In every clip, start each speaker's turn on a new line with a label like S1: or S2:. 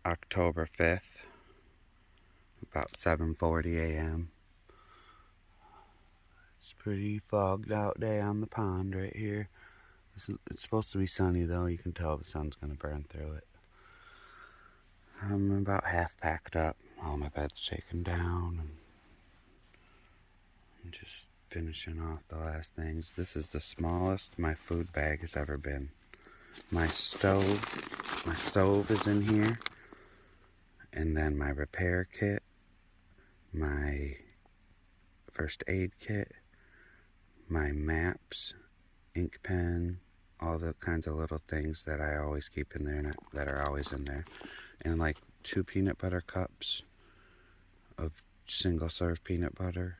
S1: October 5th, about 7:40 a.m. It's a pretty fogged out day on the pond right here. It's supposed to be sunny though, you can tell the sun's gonna burn through it. I'm about half packed up, all my bed's taken down, and I'm just finishing off the last things. This is the smallest my food bag has ever been. My stove is in here, and then my repair kit, my first aid kit, my maps, ink pen, all the kinds of little things that I always keep in there, that are always in there, and like 2 peanut butter cups of single serve peanut butter,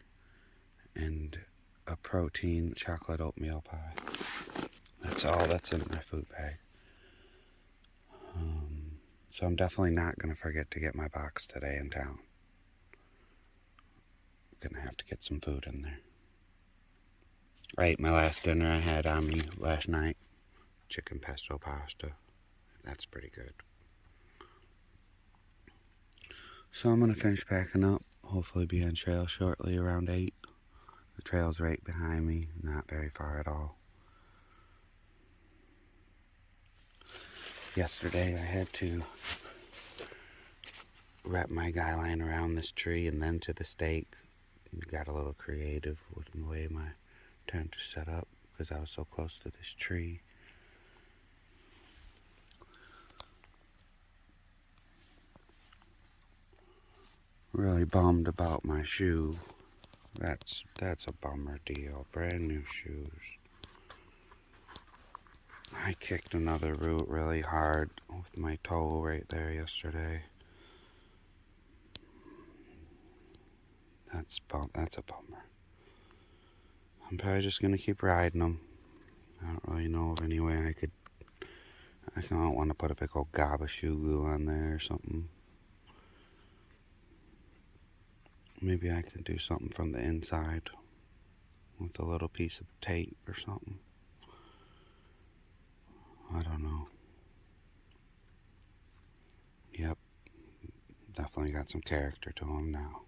S1: and a protein chocolate oatmeal pie. That's all that's in my food bag. So I'm definitely not going to forget to get my box today in town. I'm going to have to get some food in there. I ate my last dinner I had on me last night. Chicken pesto pasta. That's pretty good. So I'm going to finish packing up. Hopefully be on trail shortly around 8. The trail's right behind me. Not very far at all. Yesterday I had to wrap my guy line around this tree and then to the stake. Got a little creative with the way my tent is set up because I was so close to this tree. Really bummed about my shoe. That's a bummer deal. Brand new shoes. I kicked another root really hard with my toe right there yesterday. That's a bummer. I'm probably just gonna keep riding them. I don't really know of any way I don't want to put a big old gob of shoe glue on there or something. Maybe I can do something from the inside with a little piece of tape or something. I don't know. Yep, definitely got some character to them now.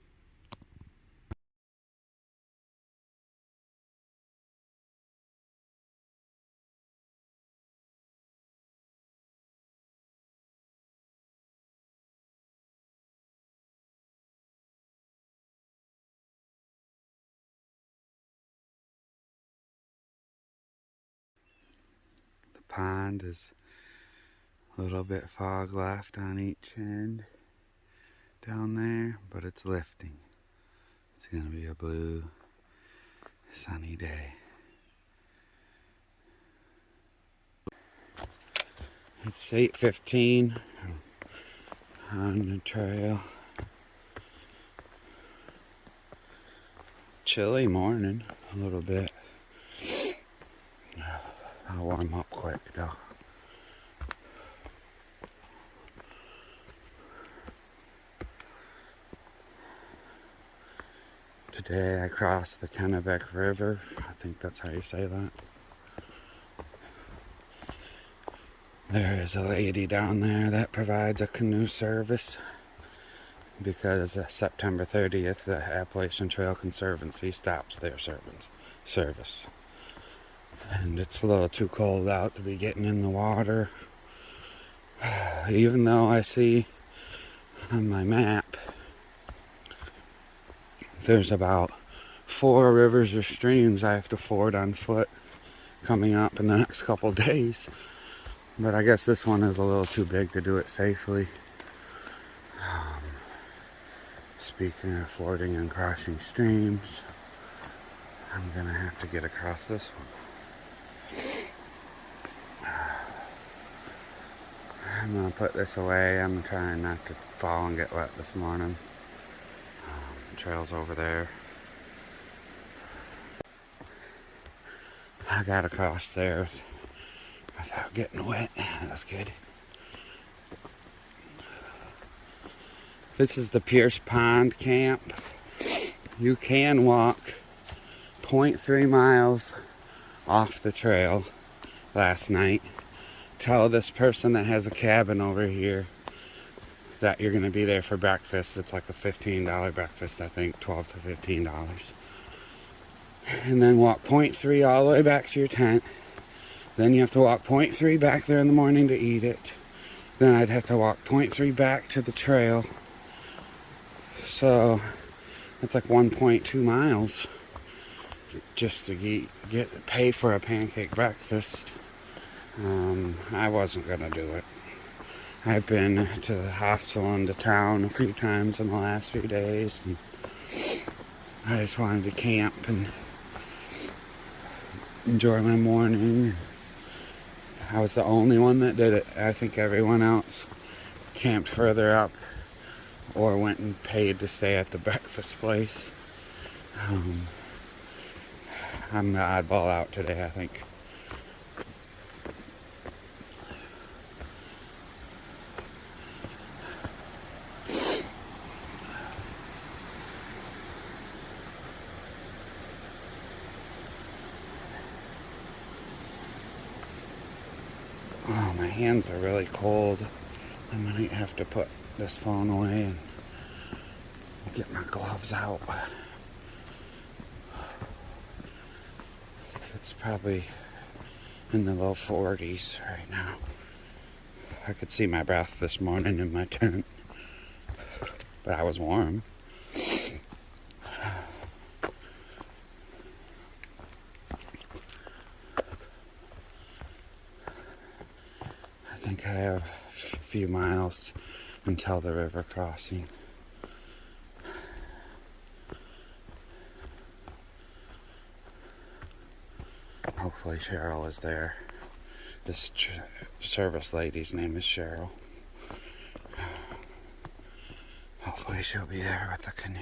S1: The pond is a little bit fog left on each end down there, but it's lifting. It's gonna be a blue, sunny day. It's 8:15 on the trail. Chilly morning, a little bit. I'll warm up quick though. Today I crossed the Kennebec River. I think that's how you say that. There is a lady down there that provides a canoe service because September 30th the Appalachian Trail Conservancy stops their service. And it's a little too cold out to be getting in the water. Even though I see on my map there's about 4 rivers or streams I have to ford on foot coming up in the next couple days. But I guess this one is a little too big to do it safely. Speaking of fording and crossing streams, I'm gonna have to get across this one. I'm gonna put this away. I'm trying not to fall and get wet this morning. The trail's over there. I got across there without getting wet. That's good. This is the Pierce Pond camp. You can walk 0.3 miles off the trail last night. Tell this person that has a cabin over here that you're going to be there for breakfast. It's like a $15 breakfast, I think, $12 to $15. And then walk 0.3 all the way back to your tent. Then you have to walk 0.3 back there in the morning to eat it. Then I'd have to walk 0.3 back to the trail. So that's like 1.2 miles just to pay for a pancake breakfast. I wasn't going to do it. I've been to the hospital and to town a few times in the last few days, and I just wanted to camp and enjoy my morning. I was the only one that did it. I think everyone else camped further up or went and paid to stay at the breakfast place. I'm the oddball out today, I think. Oh, my hands are really cold. I might have to put this phone away and get my gloves out. It's probably in the low 40s right now. I could see my breath this morning in my tent, but I was warm. I think I have a few miles until the river crossing. Hopefully Cheryl is there. This service lady's name is Cheryl. Hopefully she'll be there with the canoe.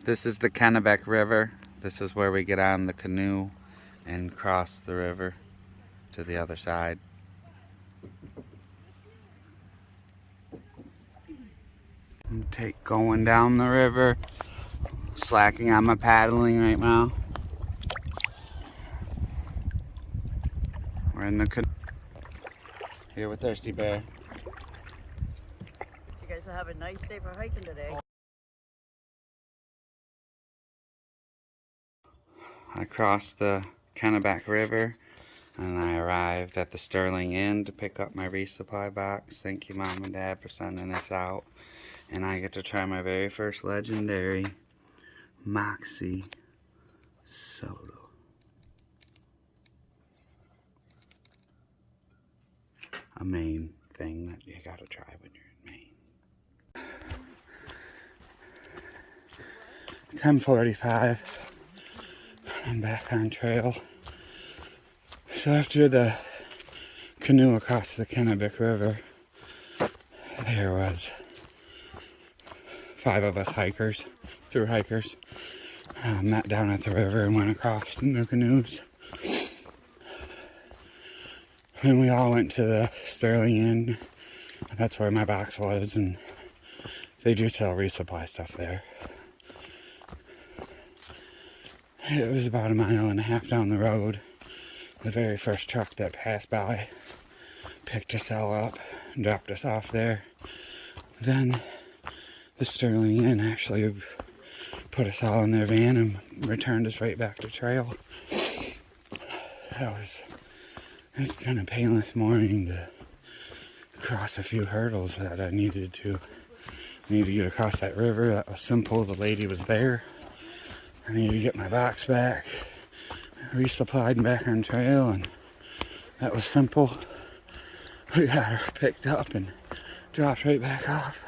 S1: This is the Kennebec River. This is where we get on the canoe and cross the river to the other side. Going down the river, slacking on my paddling right now. We're in the canoe here with Thirsty Bear.
S2: You guys will have a nice day for hiking today.
S1: I crossed the Kennebec River and I arrived at the Sterling Inn to pick up my resupply box. Thank you, Mom and Dad, for sending this out. And I get to try my very first legendary Moxie soda. A Maine thing that you gotta try when you're in Maine. 10:45. I'm back on trail. So after the canoe across the Kennebec River, there was 5 of us hikers, through hikers, met down at the river and went across in the canoes. Then we all went to the Sterling Inn. That's where my box was, and they do sell resupply stuff there. It was about 1.5 miles down the road. The very first truck that passed by picked us all up and dropped us off there. Then the Sterling Inn actually put us all in their van and returned us right back to trail. It's kind of painless morning to cross a few hurdles that I needed to. I needed to get across that river. That was simple. The lady was there. I needed to get my box back, resupplied and back on trail, and that was simple. We got her picked up and dropped right back off.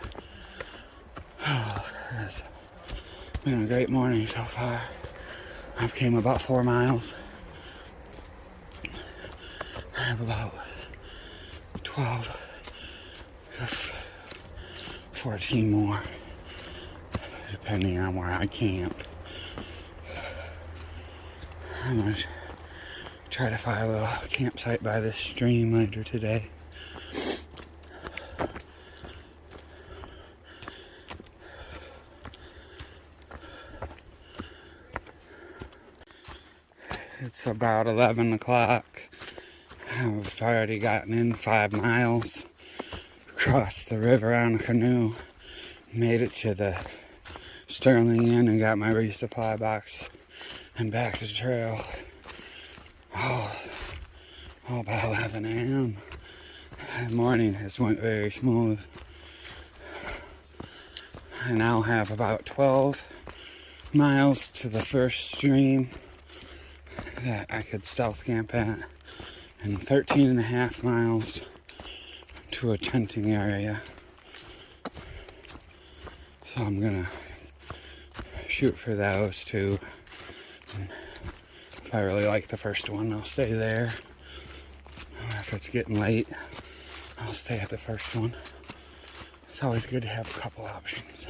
S1: Oh, it's been a great morning so far. I've came about 4 miles. I have about 12 to 14 more, depending on where I camp. I'm going to try to find a little campsite by this stream later today. It's about 11 o'clock. I've already gotten in 5 miles. Crossed the river on a canoe. Made it to the Sterling Inn and got my resupply box and back to the trail. All by 11 a.m. The morning has went very smooth. I now have about 12 miles to the first stream that I could stealth camp at, and 13 and a half miles to a tenting area. So I'm gonna shoot for those two. And if I really like the first one, I'll stay there. Or if it's getting late, I'll stay at the first one. It's always good to have a couple options.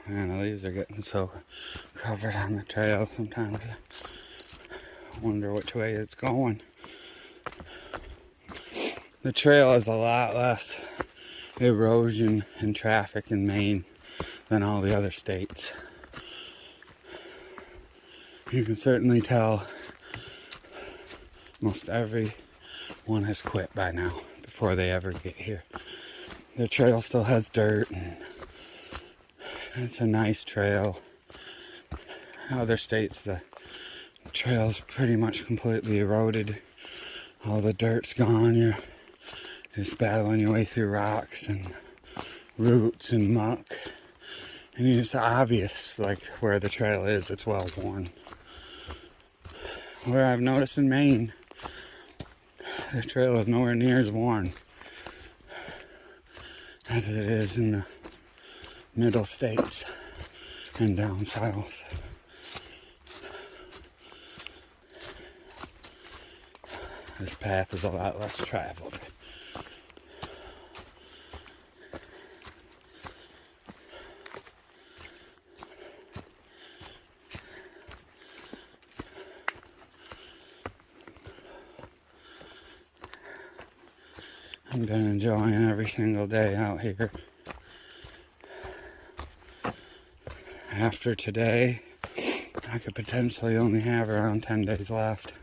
S1: Man, the leaves are getting so covered on the trail sometimes. I wonder which way it's going. The trail is a lot less erosion and traffic in Maine than all the other states. You can certainly tell most everyone has quit by now before they ever get here. The trail still has dirt and it's a nice trail. Other states, the trail's pretty much completely eroded. All the dirt's gone. You're just battling your way through rocks and roots and muck. And it's obvious, like, where the trail is. It's well worn. Where I've noticed in Maine, the trail is nowhere near as worn as it is in the middle states and down south. This path is a lot less traveled. I've been enjoying every single day out here. After today, I could potentially only have around 10 days left,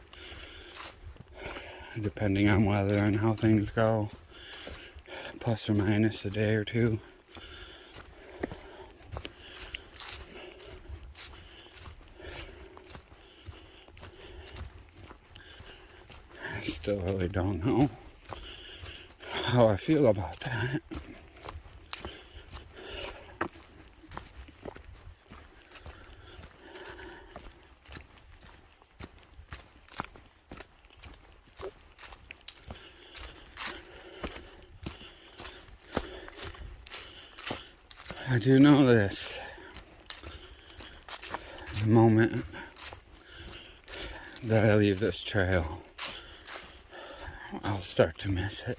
S1: depending on weather and how things go, plus or minus a day or two. I still really don't know how I feel about that. I do know this. The moment that I leave this trail, I'll start to miss it.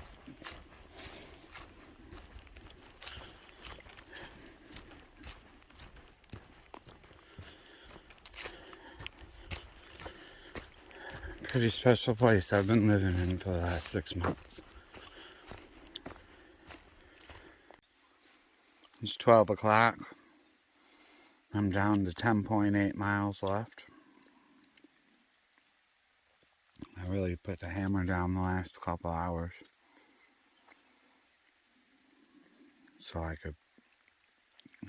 S1: Pretty special place I've been living in for the last 6 months. It's 12 o'clock. I'm down to 10.8 miles left. I really put the hammer down the last couple hours so I could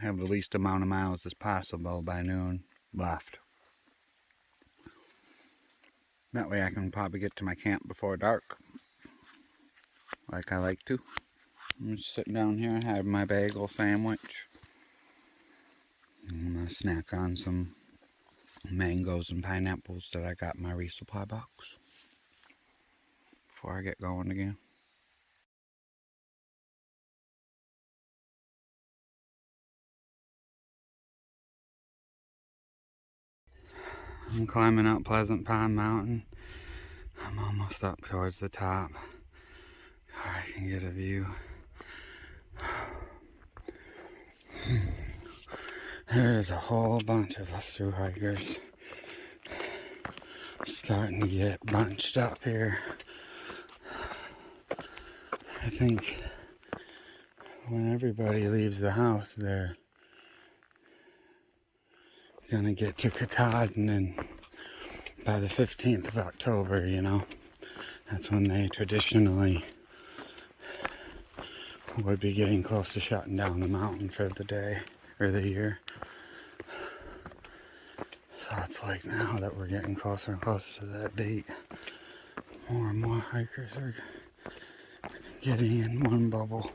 S1: have the least amount of miles as possible by noon left. That way I can probably get to my camp before dark, like I like to. I'm just sitting down here and have my bagel sandwich. I'm gonna snack on some mangoes and pineapples that I got in my resupply box before I get going again. I'm climbing up Pleasant Pond Mountain. I'm almost up towards the top. I can get a view. There's a whole bunch of us through hikers starting to get bunched up here. I think when everybody leaves the house, they're gonna get to Katahdin, and by the 15th of October, you know, that's when they traditionally would be getting close to shutting down the mountain for the day or the year. So it's like now that we're getting closer and closer to that date, more and more hikers are getting in one bubble.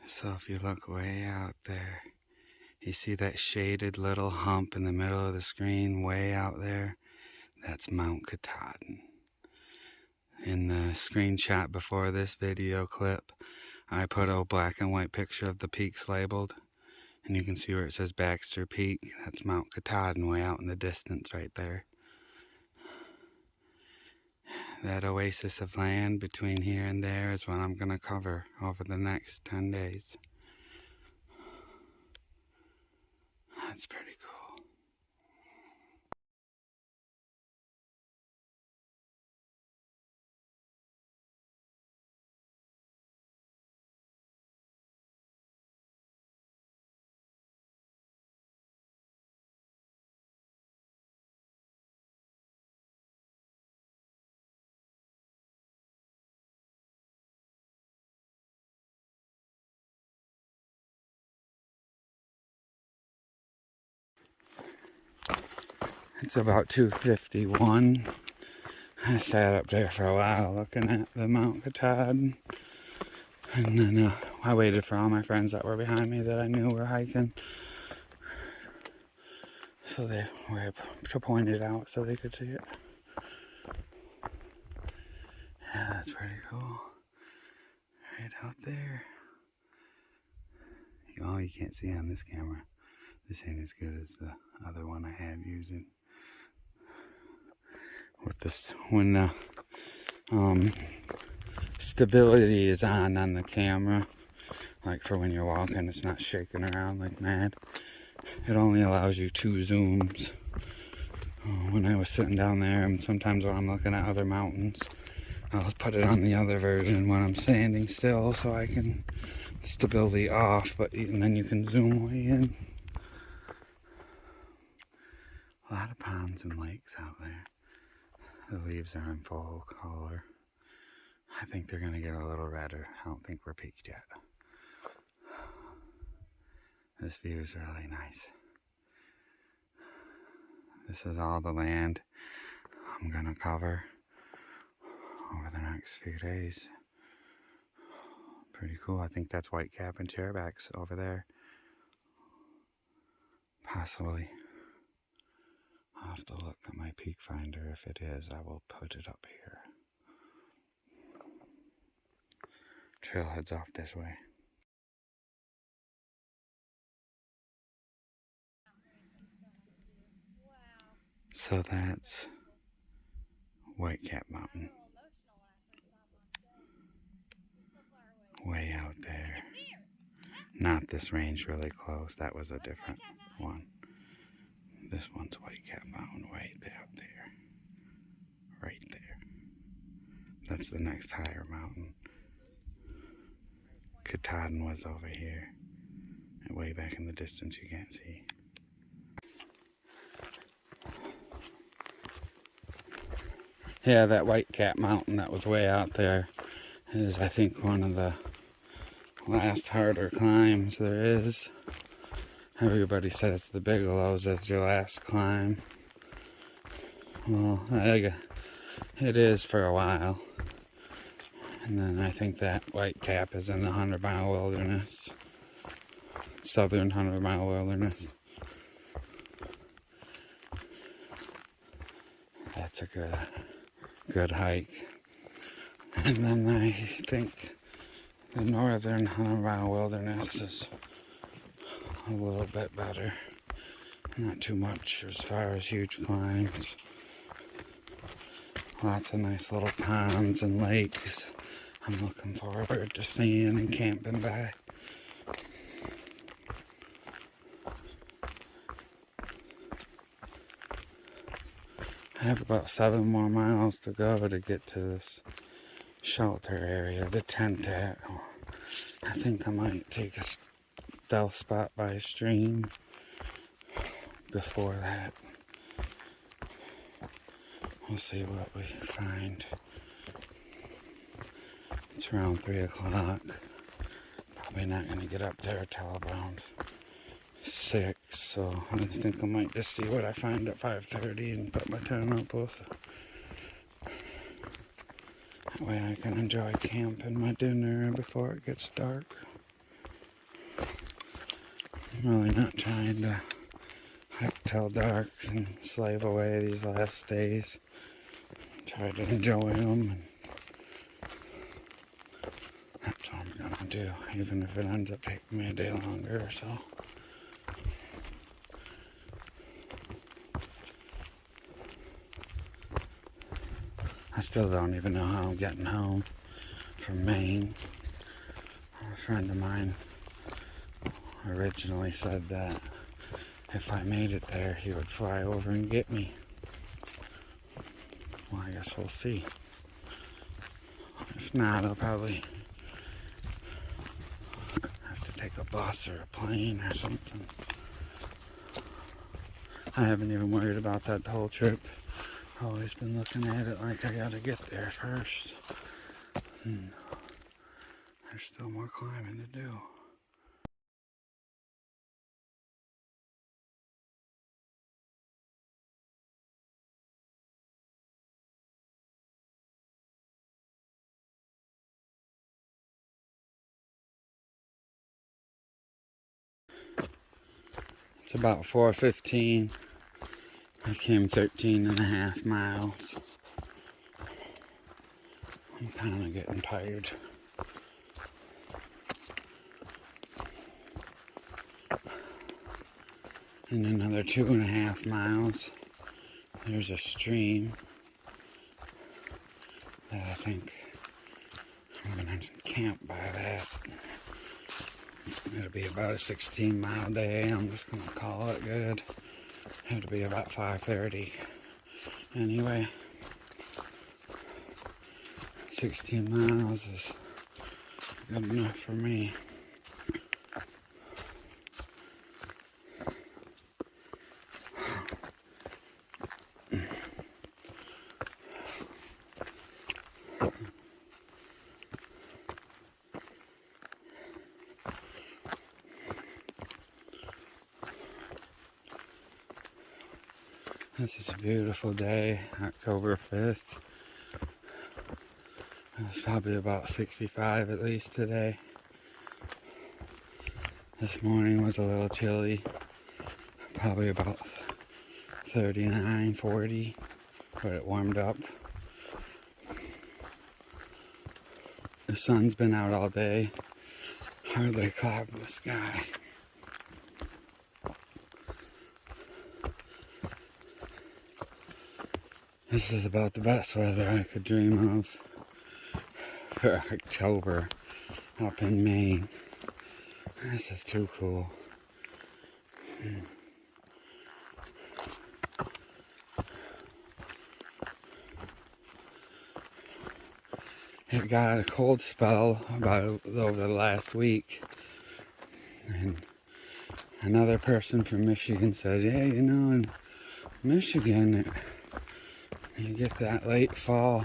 S1: So if you look way out there, you see that shaded little hump in the middle of the screen way out there? That's Mount Katahdin. In the screenshot before this video clip, I put a black and white picture of the peaks labeled, and you can see where it says Baxter Peak. That's Mount Katahdin way out in the distance right there. That oasis of land between here and there is what I'm going to cover over the next 10 days. That's pretty cool. It's about 2:51. I sat up there for a while looking at the Mount Katahdin. And then I waited for all my friends that were behind me that I knew were hiking. So they were to point it out so they could see it. Yeah, that's pretty cool. Right out there. Oh, you can't see on this camera. This ain't as good as the other one I have using. With this, when the stability is on the camera, like for when you're walking, it's not shaking around like mad. It only allows you 2 zooms. When I was sitting down there, and sometimes when I'm looking at other mountains, I'll put it on the other version when I'm standing still so I can stability off, and then you can zoom way in. A lot of ponds and lakes out there. The leaves are in full color. I think they're going to get a little redder. I don't think we're peaked yet. This view is really nice. This is all the land I'm going to cover over the next few days. Pretty cool. I think that's whitecap and chairbacks over there. Possibly. I'll have to look at my peak finder. If it is, I will put it up here. Trailhead's off this way. So that's Whitecap Mountain. Way out there. Not this range really close. That was a different one. This one's Whitecap Mountain way out there. Right there. That's the next higher mountain. Katahdin was over here. Way way back in the distance you can't see. Yeah, that White Cap Mountain that was way out there is, I think, one of the last harder climbs there is. Everybody says the Bigelows is your last climb. Well, it is for a while. And then I think that White Cap is in the 100-mile wilderness. Southern 100-mile wilderness. That's a good hike. And then I think the northern 100-mile wilderness is a little bit better. Not too much as far as huge climbs. Lots of nice little ponds and lakes I'm looking forward to seeing and camping by. I have about 7 more miles to go to get to this shelter area to tent at. I think I might take a stealth spot by a stream before that. We'll see what we find. It's around 3 o'clock. Probably not going to get up there till around 6, so I think I might just see what I find at 5:30 and put my tent up with. That way I can enjoy camping my dinner before it gets dark. I'm really not trying to hike till dark and slave away these last days. Try to enjoy them. And that's what I'm gonna do, even if it ends up taking me a day longer or so. I still don't even know how I'm getting home from Maine. A friend of mine originally said that if I made it there, he would fly over and get me. Well, I guess we'll see. If not, I'll probably have to take a bus or a plane or something. I haven't even worried about that the whole trip. Always been looking at it like I gotta get there first. There's still more climbing to do. It's about 4:15. I came 13.5 miles. I'm kind of getting tired. In another 2.5 miles, there's a stream that I think I'm gonna camp by that. It'll be about a 16-mile day. I'm just gonna call it good. It'll be about 5:30. Anyway, 16 miles is good enough for me. This is a beautiful day, October 5th. It was probably about 65 at least today. This morning was a little chilly, probably about 39, 40, but it warmed up. The sun's been out all day, hardly a cloud in the sky. This is about the best weather I could dream of for October up in Maine. This is too cool. It got a cold spell over the last week, and Another person from Michigan said, yeah, you know, in Michigan, you get that late fall,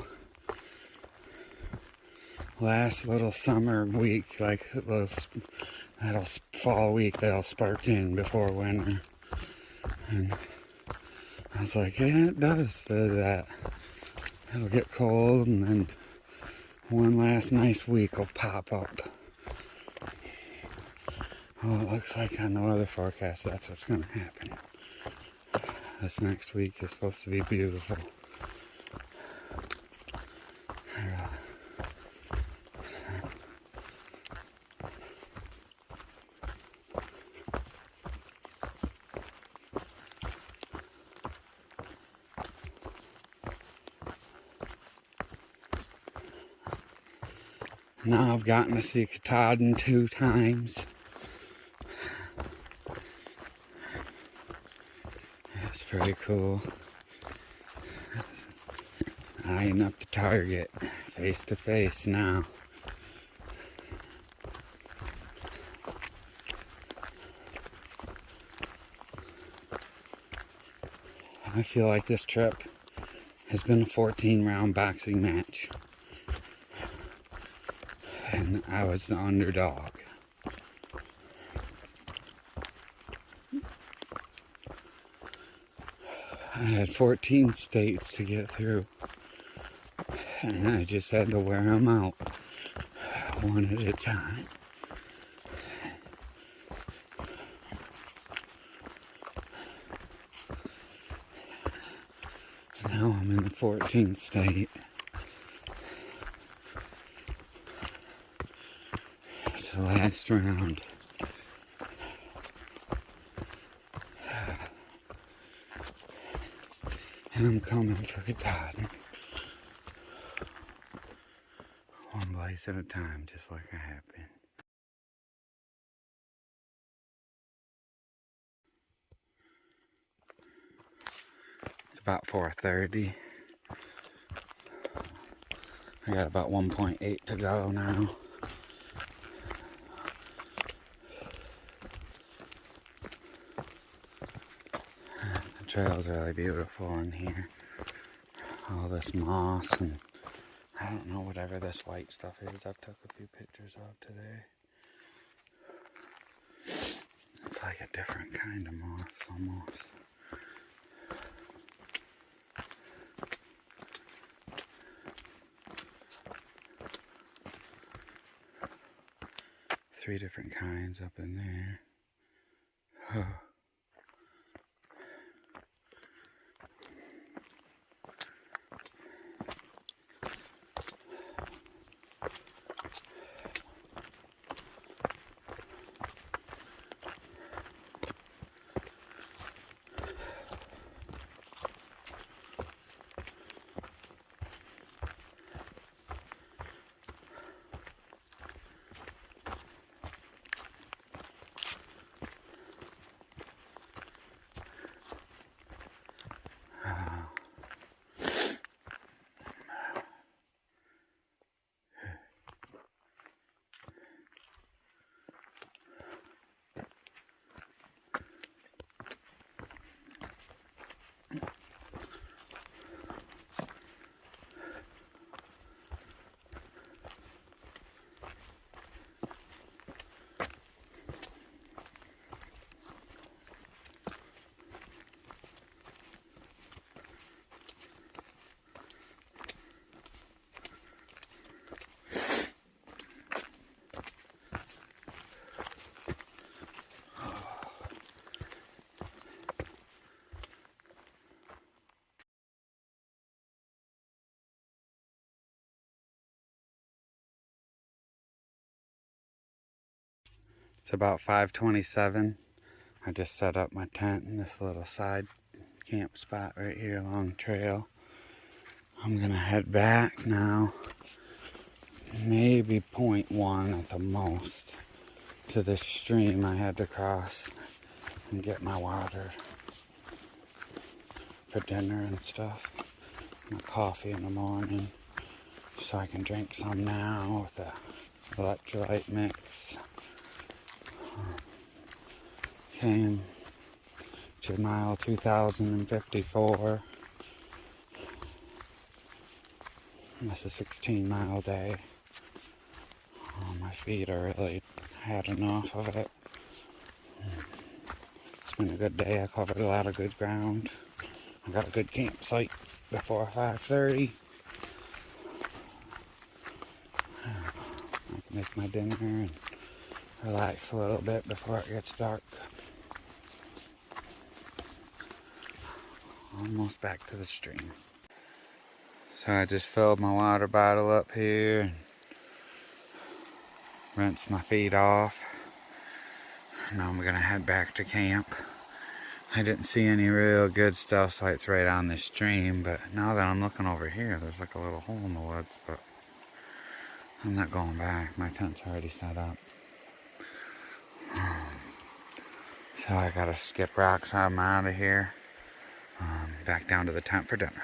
S1: last little summer week, like those, that'll fall week that'll spark in before winter. And I was like, yeah, it does do that. It'll get cold and then one last nice week will pop up. Well, it looks like on the weather forecast that's what's going to happen. This next week is supposed to be beautiful. Now I've gotten to see Katahdin 2 times. That's pretty cool. Eyeing up the target, face to face now. I feel like this trip has been a 14-round boxing match. And I was the underdog. I had 14 states to get through. And I just had to wear them out one at a time. Now I'm in the 14th state. It's the last round. And I'm coming for Katahdin. One place at a time, just like I have been. It's about 4:30. I got about 1.8 to go now. The trail's really beautiful in here. All this moss and I don't know whatever this white stuff is. I've took a few pictures of today. It's like a different kind of moss almost. Three different kinds up in there. Oh. It's about 5:27. I just set up my tent in this little side camp spot right here along the trail. I'm gonna head back now, maybe 0.1 at the most, to this stream I had to cross and get my water for dinner and stuff. My coffee in the morning, so I can drink some now with the electrolyte mix. Came to mile 2054. That's a 16-mile day. Oh, my feet are really had enough of it. It's been a good day. I covered a lot of good ground. I got a good campsite before 5:30. I can make my dinner and relax a little bit before it gets dark. Almost back to the stream. So I just filled my water bottle up here and rinsed my feet off. Now I'm gonna head back to camp. I didn't see any real good stealth sites right on this stream, but now that I'm looking over here, there's like a little hole in the woods, but I'm not going back. My tent's already set up. So I gotta skip rocks. I'm out of here. Back down to the tent for dinner.